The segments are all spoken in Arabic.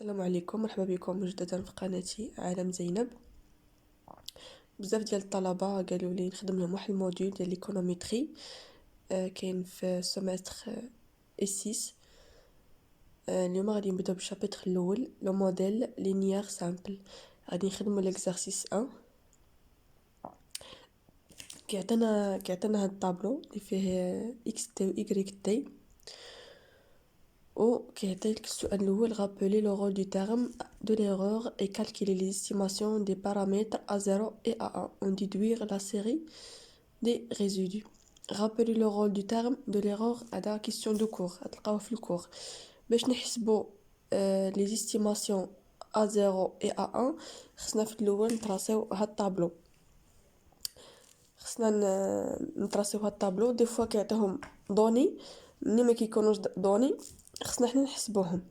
السلام عليكم، مرحبا بكم مجددا في قناتي عالم زينب. بزاف ديال الطلبه قالوا لي نخدم لهم واحد الموديول ديال ليكونوميتري. كاين في سومستر اي 6. اليوم غادي نبداو بالشابتر الاول لو موديل لينيير سامبل. غادي نخدموا ليكزارسيس 1. كيعطينا هاد الطابلو اللي فيه اكس تي و ايغريك تي، ou qui était السؤال الأول rappeler le rôle du terme de l'erreur et calculer les estimations des paramètres A0 et A1 en déduire la série des résidus. Rappeler le rôle du terme de l'erreur هذا question de cours غتلقاوه في الكور. باش نحسبوا les estimations A0 et A1 خصنا في الأول نتراسيو هاد الطابلو. خصنا نتراسيو هاد الطابلو. دي فوا كيعطيهم دوني، ملي ما كيكونوش دوني خصنا حنا نحسبوهم.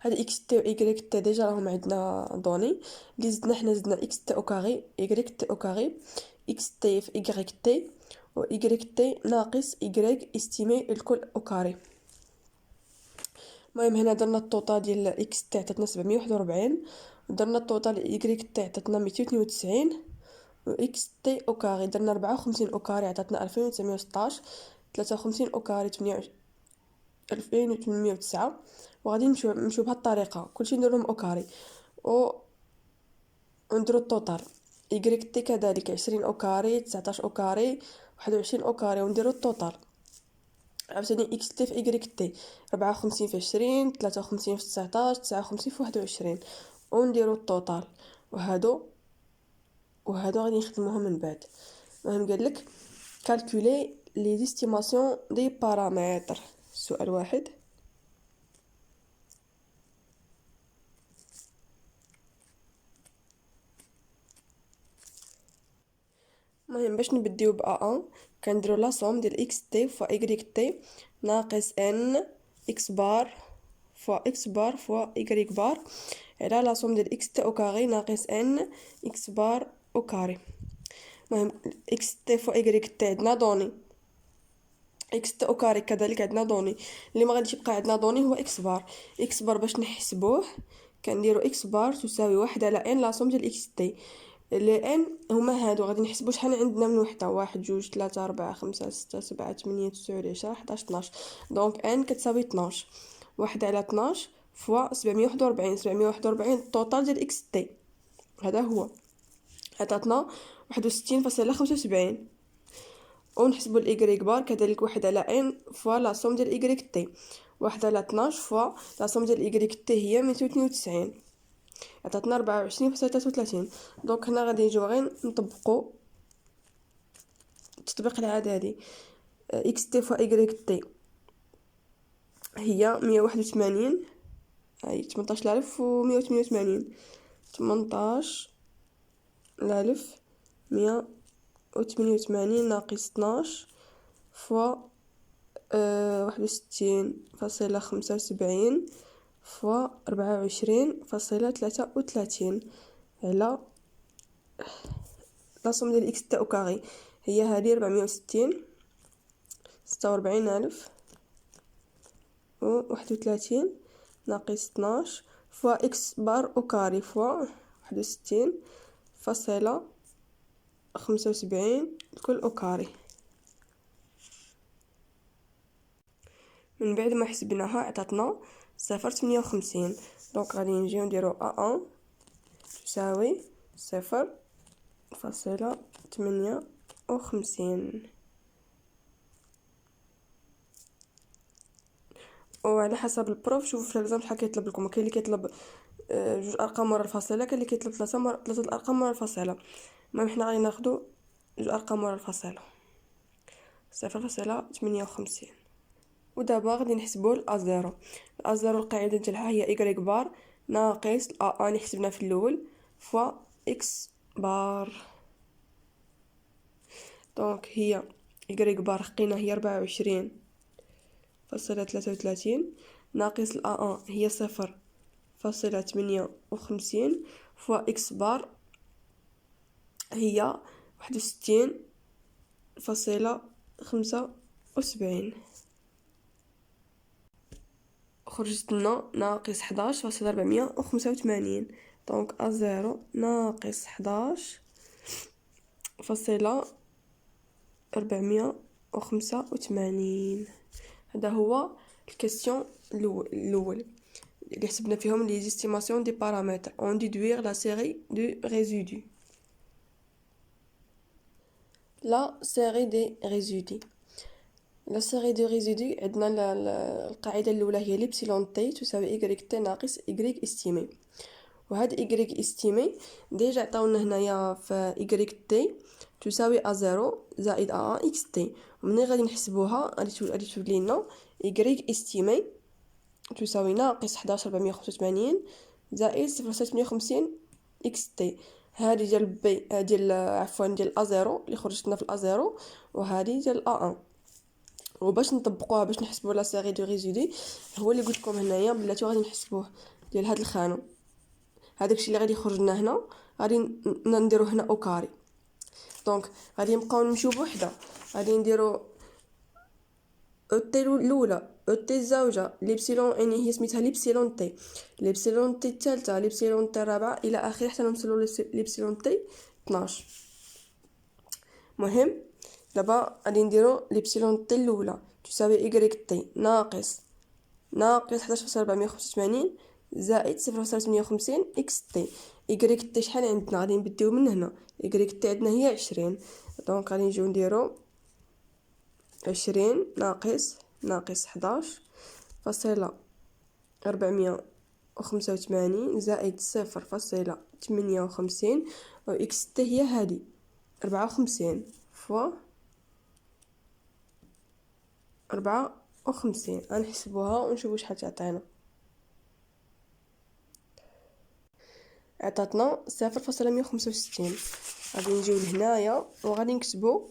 هاد اكس تي و ايغريك تي ديجا راهم عندنا دوني، اللي زدنا حنا زدنا اكس تي او كاري ايغريك تي او كاري، اكس تي في ايغريك تي و ايغريك تي ناقص ايغريك استيمي الكل او كاري. المهم هنا درنا الطوطال ديال اكس تي عطاتنا 741، درنا الطوطال ايغريك تي عطاتنا 292، و اكس تي او كاري درنا 54 او كاري عطاتنا 2916، 53 او كاري 2809. وغادي نمشيو بهاد الطريقه كلشي نديرهم او كاري و نديرو الطوطال. ايغريك تي كذلك 20 او كاري، 19 او كاري، 21 او كاري ونديرو الطوطال. عاوتاني اكس تي في ايغريك تي 54 في 20، 53 في 19، 59 في 21 ونديرو الطوطال. وهادو غادي نخدموهم من بعد. المهم قالك كالكولي لي ديستيماسيون دي بارامتر. سؤال واحد. المهم باش نبديو ب A1 كنديرو لا سوم ديال اكس تي فوا ايغريك تي ناقص ان اكس بار فوا اكس بار فوا ايغريك بار على لا سوم ديال اكس تي او كاري ناقص ان اكس بار او كاري. المهم اكس تي فوا ايغريك تي عندنا دوني، اكس تي او كاري كذلك عندنا دوني. اللي ما غاديش يبقى عندنا دوني هو اكس بار. اكس بار باش نحسبوه كنديرو اكس بار تساوي 1 على ان لا سوم ديال اكس تي. لي ان هما هادو غادي نحسبو شحال عندنا من وحده، 1 2 3 4 5 6 7 8 9 10 11 12. دونك ان كتساوي 12. 1 على 12 فوا 741. 741 الطوطال ديال اكس تي هذا هو عطاتنا 61.75. ونحسبوا الايغريك بار كذلك 1 على ان فوا لا سوم ديال ايغريك تي. 1 على 12 فوا لا سوم ديال ايغريك تي هي 292 عطاتنا 24.33. دونك هنا غادي نجيو غير نطبقوا التطبيق العددي. اكس تي فوا ايغريك تي هي 181، هاي 18188. 18188 ناقص 12 فوا 61.75 فوا 24.33 على لا سوم ديال اكس تي او كاري هي هذه 460 46,000 و 31 ناقص 12 فوا اكس بار او كاري فوا 61.75 الكل او كاري. من بعد ما حسبناها عطاتنا 0.58. دونك غادي نجيو نديرو A1 تساوي 0.58. وعلى حسب البروف شوفوا في الإكزام شحال كيطلب لكم. كاين اللي كيطلب جوج ارقام ورا الفاصله، كاين اللي كيطلب ثلاثه الارقام ورا الفاصله. المهم حنا غادي ناخذوا جوج ارقام ورا الفاصله 0.58. ودابا غادي نحسبوا الازيرو. الازيرو القاعده ديالها هي ايغريك بار ناقص ا اللي حسبنا في الاول فوا اكس بار. دونك هي ايغريك بار حقينا هي 24.33 ناقص ا هي 0.58 فوا اكس بار هي 61.75. خرجت لنا ناقص 11.485. دونك A0 ناقص 11.485. هذا هو الكيستيون الاول اللي حسبنا فيهم لي زيستيماسيون دي بارامتر اون ديدوير لا سيري دو ريزيدو. لا سيري دي ريزيدو، لا سيري دو ريزيدو عندنا القاعده الاولى هي ليبسيلون تي تساوي ايغريك تي ناقص ايغريك استيمي. وهاد ايغريك استيمي ديجا عطاونا هنايا في ايغريك تي تساوي ا زيرو زائد ا اكس تي. ومنين غادي نحسبوها غادي تولي لنا ايغريك استيمي تساوي ناقص 11.485 زائد 0.58 اكس تي. هذه ديال بي ديال عفوا ديال ا زيرو اللي خرجت لنا في ا زيرو، وهذه ديال ا 1. وباش نطبقوها باش نحسبوا لا سيري دو ريزيدي هو اللي قلت لكم هنايا بلاتي غادي نحسبوه ديال هاد الخانه. هذاك الشيء اللي غادي يخرج لنا هنا غادي نديروه هنا او كاري. دونك غادي نبقاو نمشيو بوحده، غادي نديرو او تي الاولى، او تي الزوجه، ليبسيلون يعني هي سميتها ليبسيلون تي، ليبسيلون تي الثالثه، ليبسيلون تي الرابعه الى اخره حتى نوصلوا ليبسيلون تي 12. مهم دابا غادي نديرو ليبسيلون تي الاولى تساوي ايغريك تي ناقص 11.485 زائد 0.58 اكس تي. ايغريك تي شحال عندنا؟ غادي نبديو من هنا، ايغريك تي عندنا هي 20. دونك غادي نجيو نديرو 20 ناقص 11.485 زائد 0.58 و اكس تي هي هادي 54 فوا 54. غنحسبوها ونشوفو شحال تعطينا. عطاتنا 0.165. غادي نجيو لهنايا وغادي نكتبو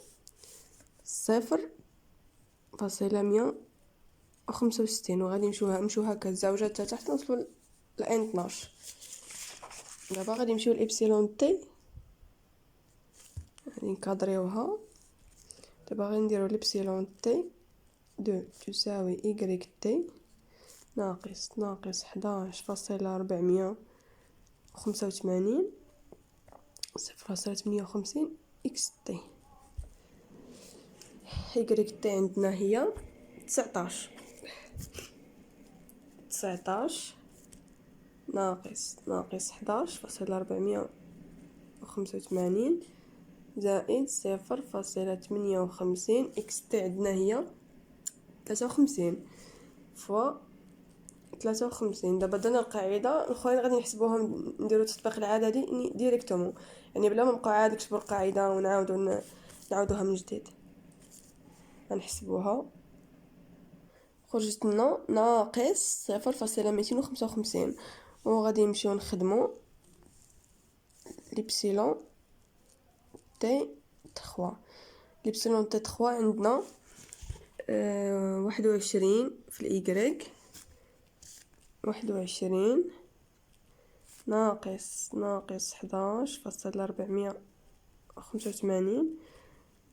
0.165 وغادي نمشيو هكا الزاوجه حتى تحت نوصلوا ل ان 12. دابا غادي نمشيو لإبسيلون تي، غادي نكادريوها. دابا غادي نديرو لإبسيلون تي 2 تساوي إيغريك تي ناقص 11.485 0.58 اكس تي. إيغريك تي عندنا هي 19 ناقص 11.485 زائد 0.58 اكس تي عندنا هي 53 فوا 53. دابا درنا القاعده الاخرين غادي نحسبوهم نديرو التطبيق العددي ديريكتومون، يعني بلا ما نبقاو عاد نكتبوا القاعده ونعاودوها من جديد. غنحسبوها خرجت لنا ناقص 0.255 وغادي نمشيو نخدمو ليبسيلون تي 3. ليبسيلون تي 3 عندنا 21 في الإيكغيك، 21 ناقص 11.485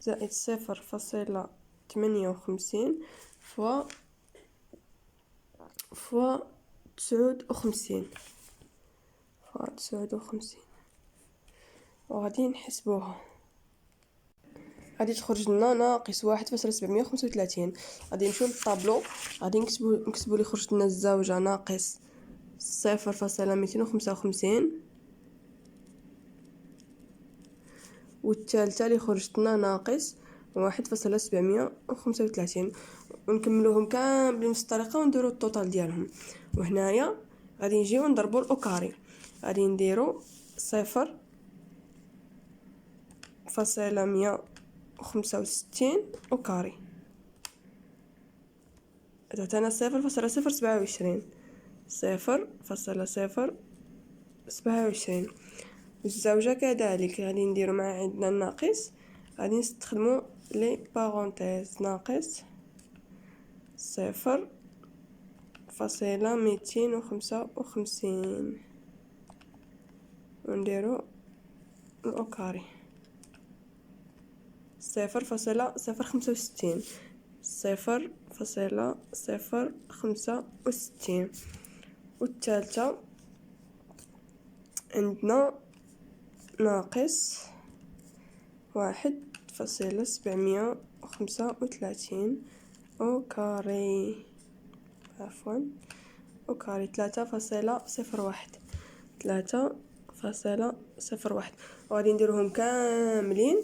زائد 0.58 فوا 59 وغادي نحسبوها. غادي تخرج لنا ناقص 1.735. غادي نمشيو للطابلو، غادي نكتبو لي خرجت لنا الزوجه ناقص 0.255 والثالثه اللي خرجت لنا ناقص 1.735 ونكملوهم كاملين بنفس الطريقه ونديرو التوتال ديالهم. وهنايا غادي نجيو نضربو الاوكاري، غادي نديرو 0.165 اوكاري عطانا 0.027 0.027. والزوجه كذلك غادي نديرو مع عندنا الناقص، غادي نستخدمو لي بارونتيز ناقص 0.255 ونديرو الاوكاري 0.065 3,065. والثالثة عندنا ناقص 1,735 أو كاري، عفوا أو كاري 3,01 وغادي نديروهم كاملين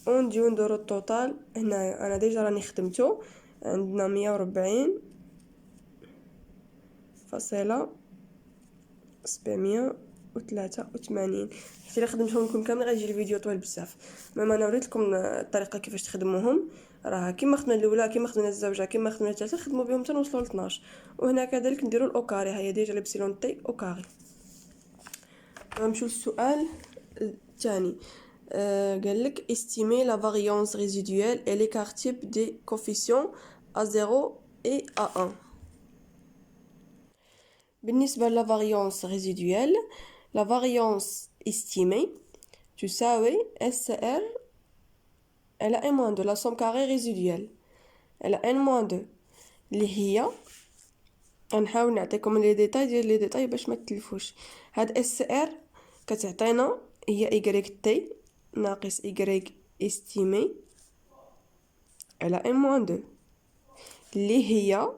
ونجيو نديرو الطوطال. هنايا انا ديجا راني خدمتو، عندنا 140,783. حيت الا خدمتهم لكم كاملين غيجي الفيديو طويل بزاف. ماما انا وريت لكم الطريقه كيفاش تخدموهم، راه كيما خدمنا الاولى كيما خدمنا الزوجه كيما خدمنا الثالثه خدموا بهم حتى نوصلوا ل 12. وهنا كذلك نديروا الاوكاري، هي ديجا لبسيلون تي اوكاري. غنمشيو للسؤال الثاني. قال لك estimer la variance résiduelle et l'écart type des coefficients A0 et A1. بالنسبة la variance résiduelle، la variance estimée تساوي SR على n-2 la somme carrée résiduelle على n-2 اللي هي، غنحاول نعطيكم لي ديتاي ديال لي ديتاي باش ما تلفوش. هاد SR كتعطينا هي y تي ناقص y استيمي على n-2 اللي هي